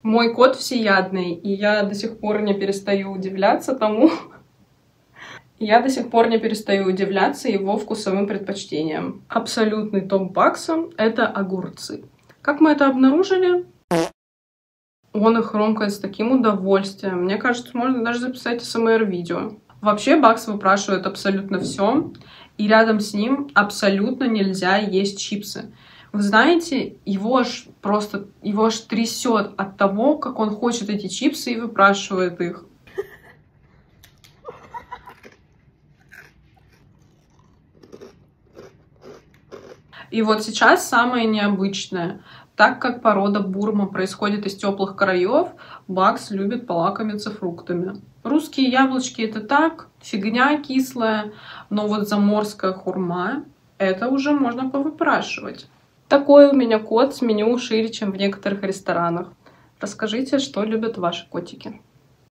Мой кот всеядный, и я до сих пор не перестаю удивляться тому, его вкусовым предпочтениям. Абсолютный топ Бакса — это огурцы. Как мы это обнаружили? Он их хрумкает с таким удовольствием. Мне кажется, можно даже записать АСМР-видео. Вообще, Бакс выпрашивает абсолютно все, и рядом с ним абсолютно нельзя есть чипсы. Вы знаете, его аж трясет от того, как он хочет эти чипсы и выпрашивает их. И вот сейчас самое необычное. Так как порода Бурма происходит из теплых краев, Бакс любит полакомиться фруктами. Русские яблочки — это так, фигня кислая, но вот заморская хурма — это уже можно повыпрашивать. Такой у меня кот с меню шире, чем в некоторых ресторанах. Расскажите, что любят ваши котики.